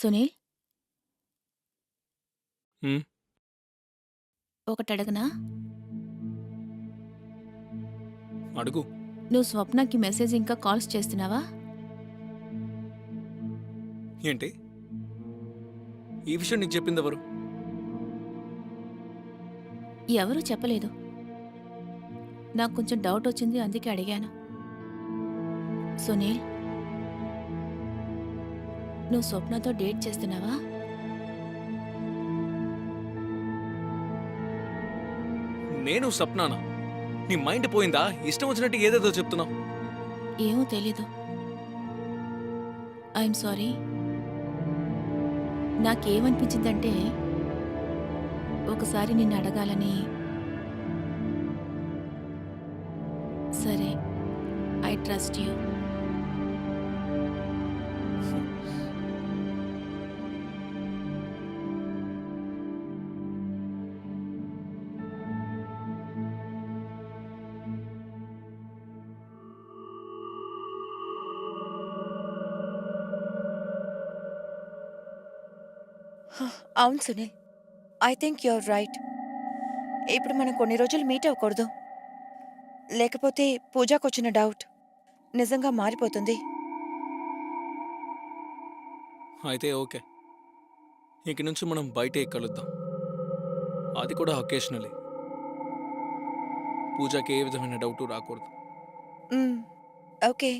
సునీల్, హ్మ్. ఒకటడగనా? అడుగు. నువ్వు స్వప్నకి మెసేజ్ ఇంకా కాల్స్ చేస్తున్నావా? ఏంటి? ఈ విషయం నీకు చెప్పిందెవరు? ఎవరూ చెప్పలేదు. నాకు కొంచెం డౌట్ వచ్చింది, అందుకే అడిగాను. సునీల్, నువ్వు స్వప్నతో డేట్ చేస్తున్నావా? నేను సప్నానా? నీ మైండ్ పోయిందా? ఇష్టం వచ్చినట్టు ఏదేదో చెప్తున్నావు. ఏమో తెలీదు. I'm sorry. నాకేమనిపించిందంటే ఒకసారి నిన్ను అడగాలని. సరే, ఐ ట్రస్ట్ యూ. అవును Sunil, I think your right. ఇప్పుడు మనం కొన్ని రోజులు మీట్ అవ్వకూడదు. లేకపోతే పూజాకొచ్చిన డౌట్ నిజంగా మారిపోతుంది. అయితే ఓకే. ఇక నుంచి మనం బయటే కలుద్దాం. అది కూడా అకేషనలీ. పూజకి ఏ విధమైన డౌటు రాకూడదు. మ్మ్, ఓకే.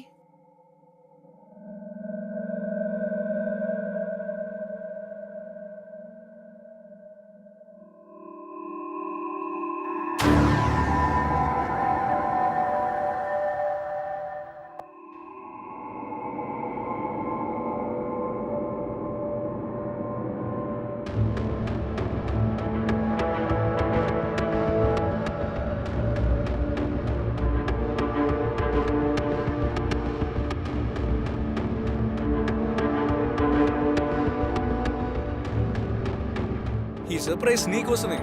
ఈ సర్ప్రైజ్ నీకోసమే.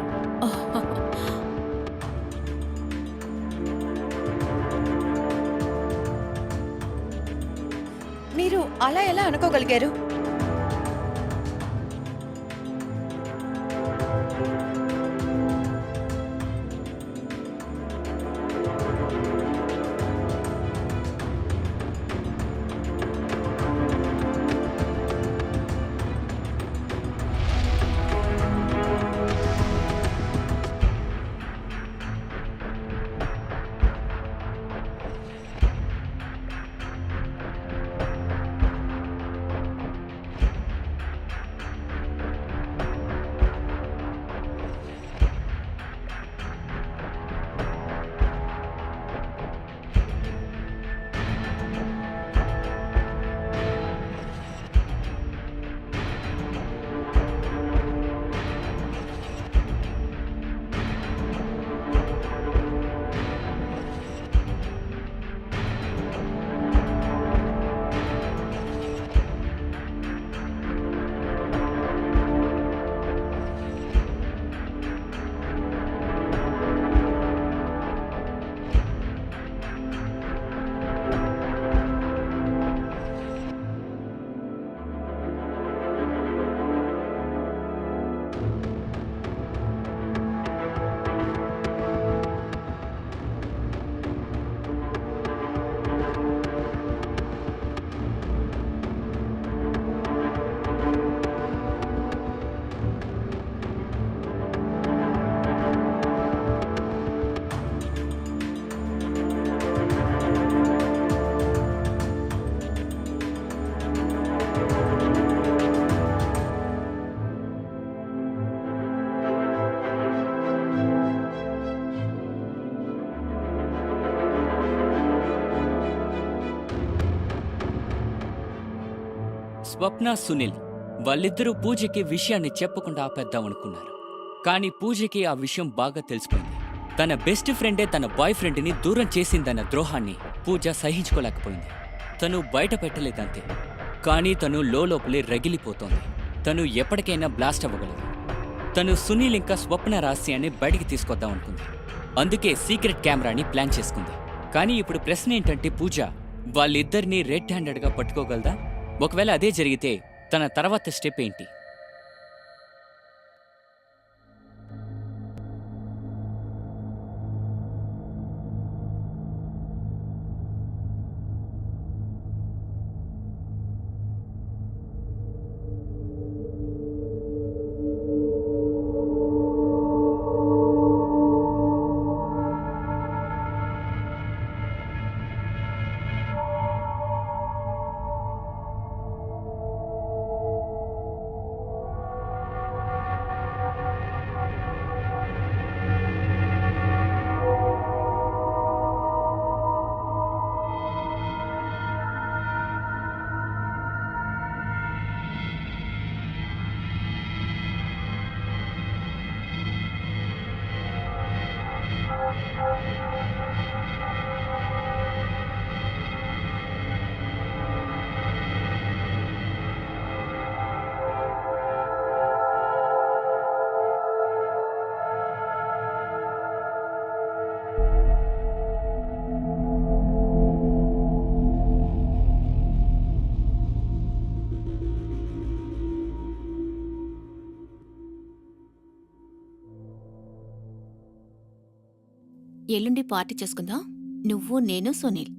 మీరు అలా ఎలా అనుకోగలిగారు? స్వప్న, సునీల్ వాళ్ళిద్దరూ పూజకి విషయాన్ని చెప్పకుండా ఆపేద్దామనుకున్నారు. కానీ పూజకి ఆ విషయం బాగా తెలిసిపోయింది. తన బెస్ట్ ఫ్రెండే తన బాయ్ ఫ్రెండ్ని దూరం చేసిందన్న ద్రోహాన్ని పూజ సహించుకోలేకపోయింది. తను బయట పెట్టలేదంతే, కానీ తను లోపలే రగిలిపోతోంది. తను ఎప్పటికైనా బ్లాస్ట్ అవ్వగలదు. తను సునీల్ ఇంకా స్వప్న రహస్యాన్ని బయటికి తీసుకొద్దామనుకుంది. అందుకే సీక్రెట్ కెమెరాని ప్లాన్ చేసుకుంది. కానీ ఇప్పుడు ప్రశ్న ఏంటంటే పూజ వాళ్ళిద్దరినీ రెడ్ హ్యాండెడ్గా పట్టుకోగలదా? ఒకవేళ అదే జరిగితే తన తర్వాత స్టెప్ ఏంటి? ఎల్లుండి పార్టీ చేసుకుందాం, నువ్వు, నేను, సునీల్.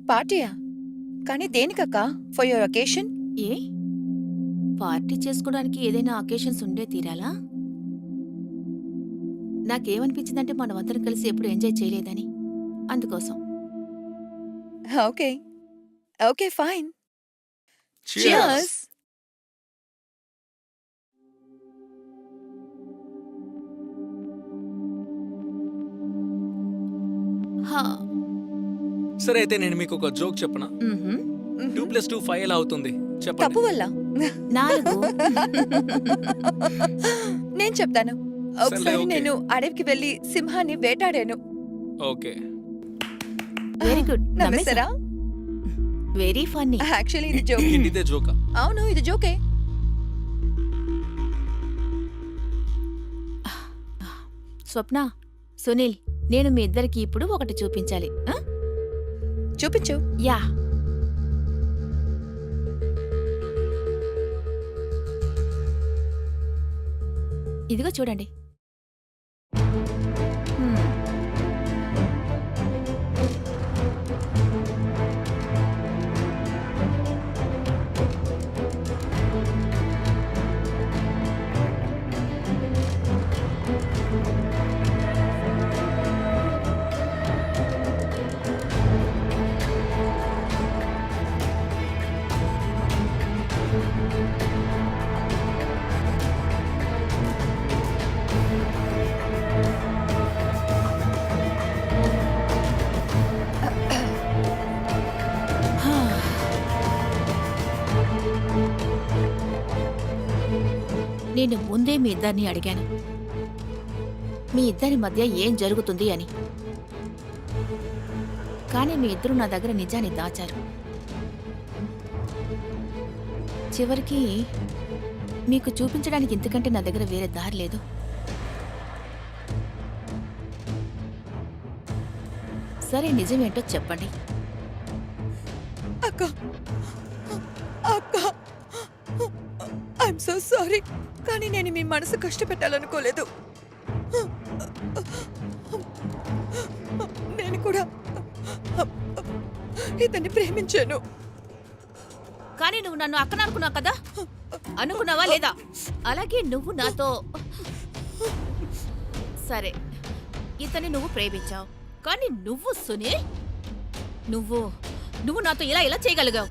పార్టీయా? కానీ దేనికక్క? For your occasion? ఏ పార్టీ చేసుకోవడానికి ఏదైనా అకేషన్స్ ఉండే తీరాలా? నాకేమనిపించిందంటే మనమందరం కలిసి ఎప్పుడు ఎంజాయ్ చేయలేదని, అందుకోసం. Okay okay fine. Cheers. Cheers. హా. సరే అయితే నేను మీకు ఒక జోక్ చెప్పనా? మ్హూ. 2+2 5 ఎలా అవుతుంది చెప్పండి. తప్పు వల్ల 4. నేను చెప్తాను. ఒకసారి ఓకే. నేను అడవికి వెళ్లి సింహాన్ని వేటాడాను. ఓకే. Very good. నమ్మేశారా? Very funny. యాక్చువల్లీ ఇది జోక్. ఇదే జోకా? అవును, ఇది జోకే. స్వప్న, సునీల్, నేను మీ ఇద్దరికి ఇప్పుడు ఒకటి చూపించాలి. ఆ? చూపించు. యా. ఇదిగో చూడండి. హ్మ్. నేను ముందే మీ ఇద్దరిని అడిగాను, మీ ఇద్దరి మధ్య ఏం జరుగుతుంది అని. కానీ మీ ఇద్దరు నా దగ్గర నిజాన్ని దాచారు. చివరికి మీకు చూపించడానికి ఇంతకంటే నా దగ్గర వేరే దారి లేదు. సరే, నిజమేంటో చెప్పండి. అక్క అక్క, ఐఎమ్ సో సారీ, కానీ నేను మీ మనసు కష్టపెట్టాలనుకోలేదు. నేను కూడా ఇతన్ని ప్రేమించాను. కానీ నువ్వు నన్ను అక్కన అనుకున్నావు కదా, అనుకున్నావా లేదా? అలాగే నువ్వు నాతో. సరే, ఇతన్ని నువ్వు ప్రేమించావు, కానీ నువ్వు సునీల్, నువ్వు నాతో ఇలా చేయగలిగావు?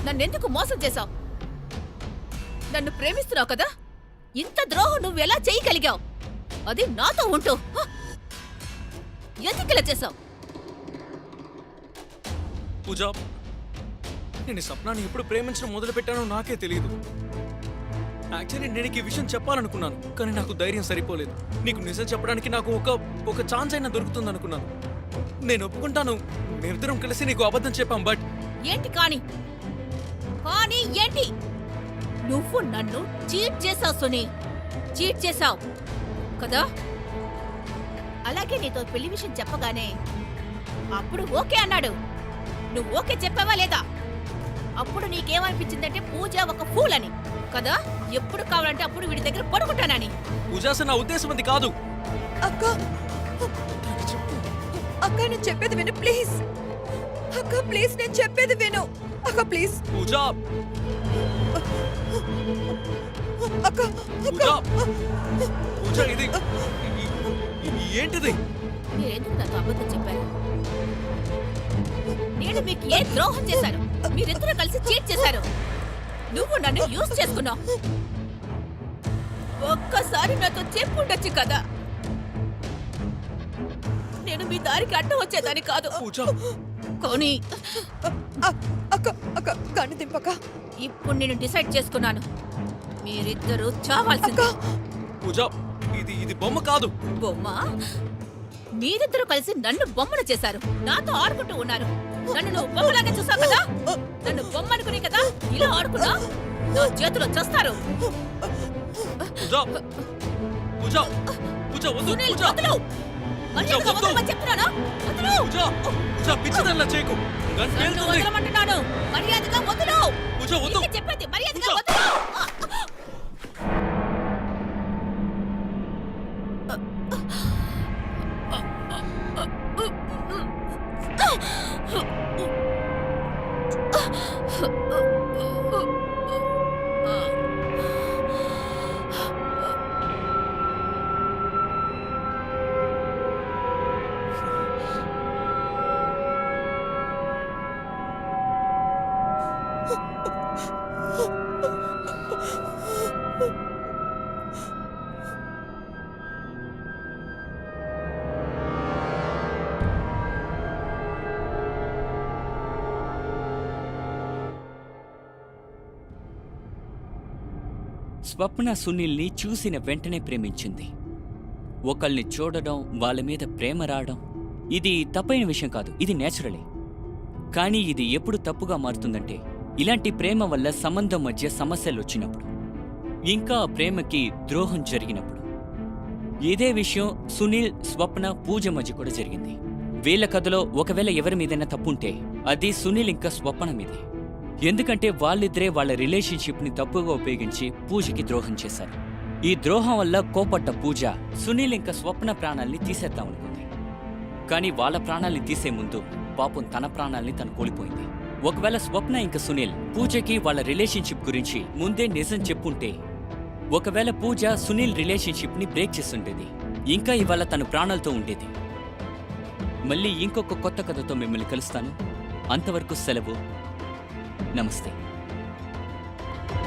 నన్నెందుకు మోసం చేశావు? నన్ను ప్రేమిస్తున్నావు కదా, ఇంత ద్రోహం నువ్వు ఎలా చేయగలిగావు? అది నాతో ఉంటూ ఎందుకు ఇలా చేశావు? పూజ, నేను ఈ స్వప్నాన్ని ఎప్పుడు ప్రేమించడం మొదలు పెట్టానో నాకే తెలియదు. యాక్చువల్లీ నేను ఈ విషయం చెప్పాలనుకున్నాను, కానీ నాకు ధైర్యం సరిపోలేదు. నీకు నిజం చెప్పడానికి నాకు ఒక ఛాన్స్ అయినా దొరుకుతుంది అనుకున్నాను. నేను ఒప్పుకుంటాను, మేమిద్దరం కలిసి నీకు అబద్ధం చెప్పాం. బట్ ఏంటి కానీ ఏంటి? నువ్వు నన్ను చీట్ చేసావు సునీల్, చీట్ చేసావు కదా. అలాగే నీతో పెళ్లి విషయం చెప్పగానే అప్పుడు ఓకే అన్నాడు. నువ్వు ఓకే చెప్పావా లేదా? అప్పుడు నీకేమనిపించిందంటే పూజ ఒక ఫూల్ అని కదా? ఎప్పుడు కావాలంటే అప్పుడు వీడి దగ్గర పడుకుంటానని. పూజ అసలు నా ఉద్దేశం అది కాదు. అక్క అక్క నేను చెప్పేది విను ప్లీజ్. అక్క ప్లీజ్ నేను చెప్పేది విను. అక్క ప్లీజ్. పూజ అక్క పూజ పూజ ఇది ఏంటిది? మీరెందుకు నాతో అబద్ధం చెప్పారు? నేను మీకు ఏ ద్రోహం చేశాను? మీరిద్దరూ కలిసి చీట్ చేశారు. నువ్వు నన్ను యూజ్ చేసుకున్నావు. ఒక్కసారి నాతో చెప్పుండొచ్చు కదా. నేను మీ దారికి అడ్డం వచ్చేదాన్ని కాదు. పూజ కానీ అక్క అక్క కన్ను దింపక. ఇప్పుడు నేను డిసైడ్ చేసుకున్నాను. మీరిద్దరూ చావాల్సిందే. పూజ ఇది బొమ్మ కాదు. బొమ్మ? మీరిద్దరూ కలిసి నన్ను బొమ్మను చేశారు. నాతో ఆడుకుంటూ ఉన్నారు. నన్ను నువ్వు బొమ్మలాగా చూసావు కదా. నన్ను బొమ్మ అనుకుని కదా ఇలా ఆడుకున్నా. నా చేతిలో చేస్తారు. పూజ పూజ పూజ వద్దు. సునీల్, పూజ వదులు. మర్యాదగా వద్దు. వదలమని చెప్తున్నానా? వదులు. పూజ పూజ పిచ్చిదల్లా చేయకు. గన్ నన్ను పేలుతుంది. వదలమంటున్నాను. మర్యాదగా వదులు. పూజ వద్దు. నీకే చెప్పేది మర్యాదగా పూజ. వదులు. స్వప్న సునీల్ని చూసిన వెంటనే ప్రేమించింది. ఒకళ్ళని చూడడం, వాళ్ళ మీద ప్రేమ రావడం ఇది తప్పైన విషయం కాదు. ఇది నేచురలే. కానీ ఇది ఎప్పుడు తప్పుగా మారుతుందంటే ఇలాంటి ప్రేమ వల్ల సంబంధం మధ్య సమస్యలు వచ్చినప్పుడు, ఇంకా ఆ ప్రేమకి ద్రోహం జరిగినప్పుడు. ఇదే విషయం సునీల్, స్వప్న, పూజ మధ్య కూడా జరిగింది. వీళ్ళ కథలో ఒకవేళ ఎవరి మీదైనా తప్పుంటే అది సునీల్ ఇంకా స్వప్న మీదే. ఎందుకంటే వాళ్ళిద్దరే వాళ్ళ రిలేషన్షిప్ని తప్పుగా ఉపయోగించి పూజకి ద్రోహం చేశారు. ఈ ద్రోహం వల్ల కోపట్ట పూజ సునీల్ ఇంకా స్వప్న ప్రాణాల్ని తీసేద్దామనుకుంది. కానీ వాళ్ళ ప్రాణాల్ని తీసే ముందు పాపం తన ప్రాణాల్ని తను కోల్పోయింది. ఒకవేళ స్వప్న ఇంకా సునీల్ పూజకి వాళ్ళ రిలేషన్షిప్ గురించి ముందే నిజం చెప్పుంటే, ఒకవేళ పూజ సునీల్ రిలేషన్షిప్ని బ్రేక్ చేస్తుండేది. ఇంకా ఇవాళ తన ప్రాణాలతో ఉండేది. మళ్ళీ ఇంకొక కొత్త కథతో మిమ్మల్ని కలుస్తాను. అంతవరకు సెలవు. నమస్తే.